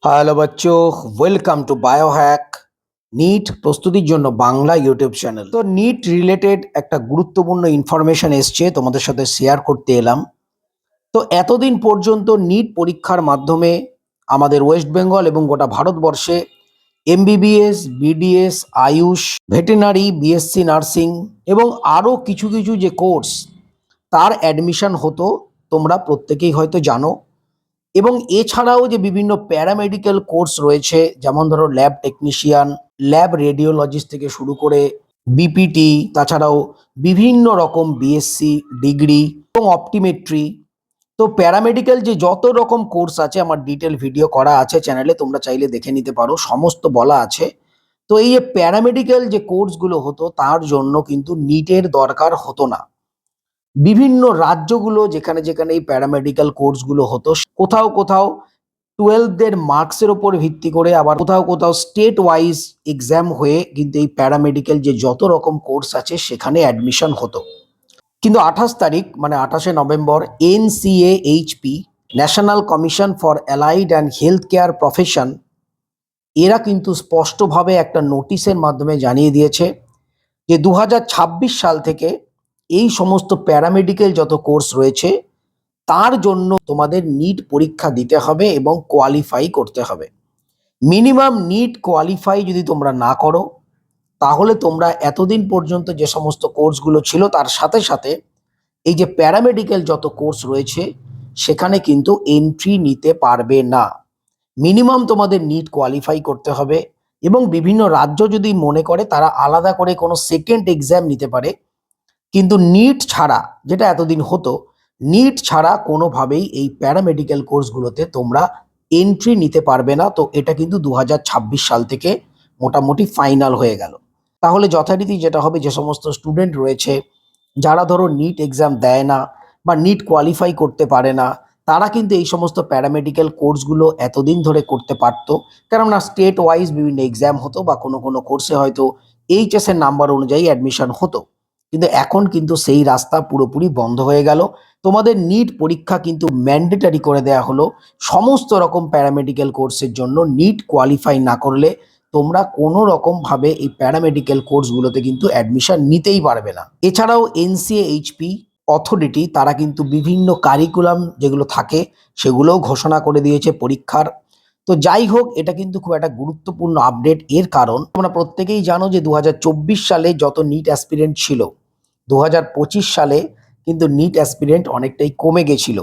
Hello বাচ্চো, welcome to Biohack NEET প্রস্তুতির জন্য বাংলা ইউটিউব চ্যানেল। তো নিট রিলেটেড একটা গুরুত্বপূর্ণ ইনফরমেশন এসছে, তোমাদের সাথে শেয়ার করতে এলাম। তো এতদিন পর্যন্ত নিট পরীক্ষার মাধ্যমে আমাদের ওয়েস্ট বেঙ্গল এবং গোটা ভারতবর্ষে MBBS, BDS, Ayush, veterinary, BSc nursing এবং আরও কিছু কিছু যে কোর্স তার অ্যাডমিশন হতো, তোমরা প্রত্যেকেই হয়তো জানো। এবং এছাড়াও যে বিভিন্ন প্যারামেডিক্যাল কোর্স রয়েছে, যেমন ধরো ল্যাব টেকনিশিয়ান, ল্যাব রেডিওলজিস্ট থেকে শুরু করে বিপিটি, তাছাড়াও বিভিন্ন রকম বিএসসি ডিগ্রি এবং অপটিমেট্রি। তো প্যারামেডিক্যাল যে যত রকম কোর্স আছে, আমার ডিটেল ভিডিও করা আছে চ্যানেলে, তোমরা চাইলে দেখে নিতে পারো, সমস্ত বলা আছে। তো এই যে প্যারামেডিক্যাল যে কোর্সগুলো হতো তার জন্য কিন্তু নিটের দরকার হতো না। বিভিন্ন রাজ্যগুলো যেখানে যেখানে এই প্যারামেডিক্যাল কোর্সগুলো হতো, কোথাও কোথাও 12দের মার্কসের ওপর ভিত্তি করে, আবার কোথাও কোথাও স্টেট ওয়াইজ এক্সাম হয়ে কিন্তু এই প্যারামেডিক্যাল যে যত রকম কোর্স আছে সেখানে অ্যাডমিশন হতো। কিন্তু 28 তারিখ মানে 28শে নভেম্বর NCAHP, national commission for allied and health care profession, এরা কিন্তু স্পষ্টভাবে একটা নোটিশের মাধ্যমে জানিয়ে দিয়েছে যে 2026 সাল থেকে এই সমস্ত প্যারামেডিক্যাল যত কোর্স রয়েছে তার জন্য তোমাদের নিট পরীক্ষা দিতে হবে এবং কোয়ালিফাই করতে হবে। মিনিমাম নিট কোয়ালিফাই যদি তোমরা না করো, তাহলে তোমরা এতদিন পর্যন্ত যে সমস্ত কোর্সগুলো ছিল তার সাথে সাথে এই যে প্যারামেডিক্যাল যত কোর্স রয়েছে সেখানে কিন্তু এন্ট্রি নিতে পারবে না। মিনিমাম তোমাদের নিট কোয়ালিফাই করতে হবে। এবং বিভিন্ন রাজ্য যদি মনে করে তারা আলাদা করে কোনো সেকেন্ড এক্সাম নিতে পারে, কিন্তু নিট ছাড়া, যেটা এতদিন হতো, নিট ছাড়া কোনোভাবেই এই প্যারামেডিক্যাল কোর্সগুলোতে তোমরা এন্ট্রি নিতে পারবে না। তো এটা কিন্তু 2026 সাল থেকে মোটামুটি ফাইনাল হয়ে গেল। তাহলে যথারীতি যেটা হবে, যে সমস্ত স্টুডেন্ট রয়েছে যারা ধরো নিট এক্সাম দেয় না বা নিট কোয়ালিফাই করতে পারে না, তারা কিন্তু এই সমস্ত প্যারামেডিক্যাল কোর্সগুলো এতদিন ধরে করতে পারতো, কেননা স্টেট ওয়াইজ বিভিন্ন এক্সাম হতো বা কোনো কোনো কোর্সে হয়তো এইচএস এর নাম্বার অনুযায়ী অ্যাডমিশন হতো। কিন্তু এখন কিন্তু সেই রাস্তা পুরোপুরি বন্ধ হয়ে গেল। তোমাদের নিট পরীক্ষা কিন্তু ম্যান্ডেটারি করে দেয়া হলো। সমস্ত রকম প্যারামেডিক্যাল কোর্সের জন্য নিট কোয়ালিফাই না করলে তোমরা কোনো রকমভাবে এই প্যারামেডিক্যাল কোর্সগুলোতে কিন্তু অ্যাডমিশন নিতেই পারবে না। এছাড়াও NCAHP অথরিটি তারা কিন্তু বিভিন্ন কারিকুলাম যেগুলো থাকে সেগুলোও ঘোষণা করে দিয়েছে পরীক্ষার। তো যাই হোক, এটা কিন্তু খুব একটা গুরুত্বপূর্ণ আপডেট। এর কারণ তোমরা প্রত্যেকেই জানো যে 2024 সালে যত নিট অ্যাসপিরেন্ট ছিল, 2025 সালে কিন্তু নিট অ্যাসপিরেন্ট অনেকটাই কমে গেছিল।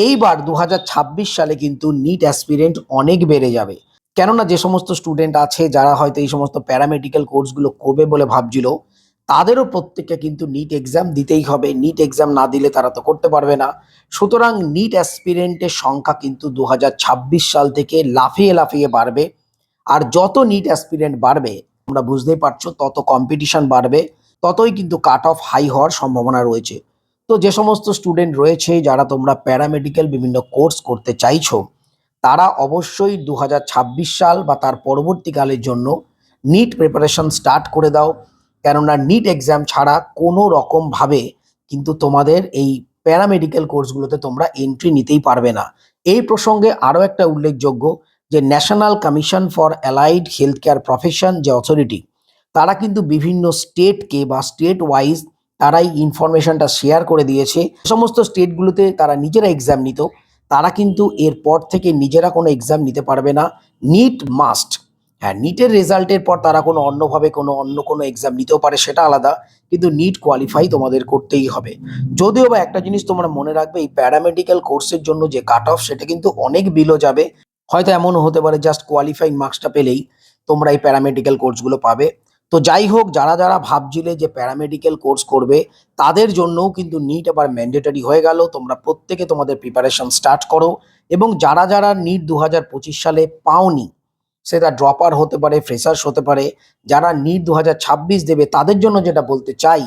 এইবার 2026 সালে কিন্তু নিট অ্যাসপিরেন্ট অনেক বেড়ে যাবে। কেননা যে সমস্ত স্টুডেন্ট আছে যারা হয়তো এই সমস্ত প্যারামেডিক্যাল কোর্সগুলো করবে বলে ভাবছিল, তাদেরও প্রত্যেককে কিন্তু নিট এক্সাম দিতেই হবে। নিট এক্সাম না দিলে তারা তো করতে পারবে না। সুতরাং নিট অ্যাসপিরেন্টের সংখ্যা কিন্তু 2026 সাল থেকে লাফিয়ে লাফিয়ে বাড়বে। আর যত নিট অ্যাসপিরেন্ট বাড়বে, তোমরা বুঝতেই পারছো, তত কম্পিটিশন বাড়বে, ততই কিন্তু কাট অফ হাই হওয়ার সম্ভাবনা রয়েছে। তো যে সমস্ত স্টুডেন্ট রয়েছে যারা তোমরা প্যারামেডিক্যাল বিভিন্ন কোর্স করতে চাইছো, তারা অবশ্যই 2026 সাল বা তার পরবর্তীকালের জন্য নিট প্রিপারেশন স্টার্ট করে দাও। কেননা নিট এক্সাম ছাড়া কোনো রকমভাবে কিন্তু তোমাদের এই প্যারামেডিক্যাল কোর্সগুলোতে তোমরা এন্ট্রি নিতেই পারবে না। এই প্রসঙ্গে আরও একটা উল্লেখযোগ্য, যে national commission for allied health care profession যে অথরিটি, তারা কিন্তু বিভিন্ন স্টেটকে বা স্টেট ওয়াইজ তারাই ইনফরমেশনটা শেয়ার করে দিয়েছে। সমস্ত স্টেটগুলোতে তারা নিজেরা এক্সাম নিত, তারা কিন্তু এরপর থেকে নিজেরা কোনো এক্সাম নিতে পারবে না। NEET must. হ্যাঁ, নিটের রেজাল্টের পর তারা কোনো অন্যভাবে অন্য কোনো এক্সাম নিতেও পারে, সেটা আলাদা, কিন্তু নিট কোয়ালিফাই তোমাদের করতেই হবে। যদিও বা একটা জিনিস তোমরা মনে রাখবে, এই প্যারামেডিক্যাল কোর্সের জন্য যে কাট অফ সেটা কিন্তু অনেক বিলো যাবে। হয়তো এমনও হতে পারে জাস্ট কোয়ালিফাইং মার্কসটা পেলেই তোমরা এই প্যারামেডিক্যাল কোর্সগুলো পাবে। তো যাই হোক, যারা যারা ভাবছিলে যে প্যারামেডিক্যাল কোর্স করবে, তাদের জন্যও কিন্তু নিট আবার ম্যান্ডেটরি হয়ে গেল। তোমরা প্রত্যেকে তোমাদের প্রিপারেশন স্টার্ট করো। এবং যারা যারা নিট 2025 সালে পাওনি, সেটা ড্রপার হতে পারে, ফ্রেশার্স হতে পারে, যারা নিট 2026 দেবে, তাদের জন্য যেটা বলতে চাই,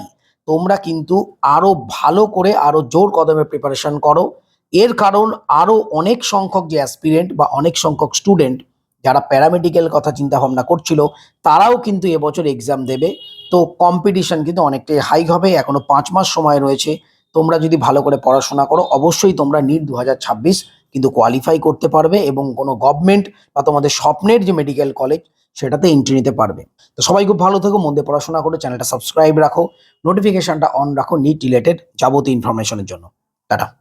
তোমরা কিন্তু আরো ভালো করে আরো জোর কদমে প্রিপারেশন করো। এর কারণ আরো অনেক সংখ্যক যে অ্যাসপিরেন্ট বা অনেক সংখ্যক স্টুডেন্ট যারা প্যারামেডিক্যাল কথা চিন্তা ভাবনা করছিল, তারাও কিন্তু এবছর এক্সাম দেবে। তো কম্পিটিশন কিন্তু অনেকটাই হাই হবে। এখনো 5 মাস সময় রয়েছে। তোমরা যদি ভালো করে পড়াশোনা করো, অবশ্যই তোমরা নিট 2026 কিন্তু কোয়ালিফাই করতে পারবে এবং কোনো গভর্নমেন্ট বা তোমাদের স্বপ্নের যে মেডিকেল কলেজ সেটাতে এন্ট্রি নিতে পারবে। তো সবাই খুব ভালো থেকো, মন দিয়ে পড়াশোনা করো, চ্যানেলটা সাবস্ক্রাইব রাখো, নোটিফিকেশনটা অন রাখো নিট রিলেটেড যাবতীয় ইনফরমেশনের জন্য। টাটা।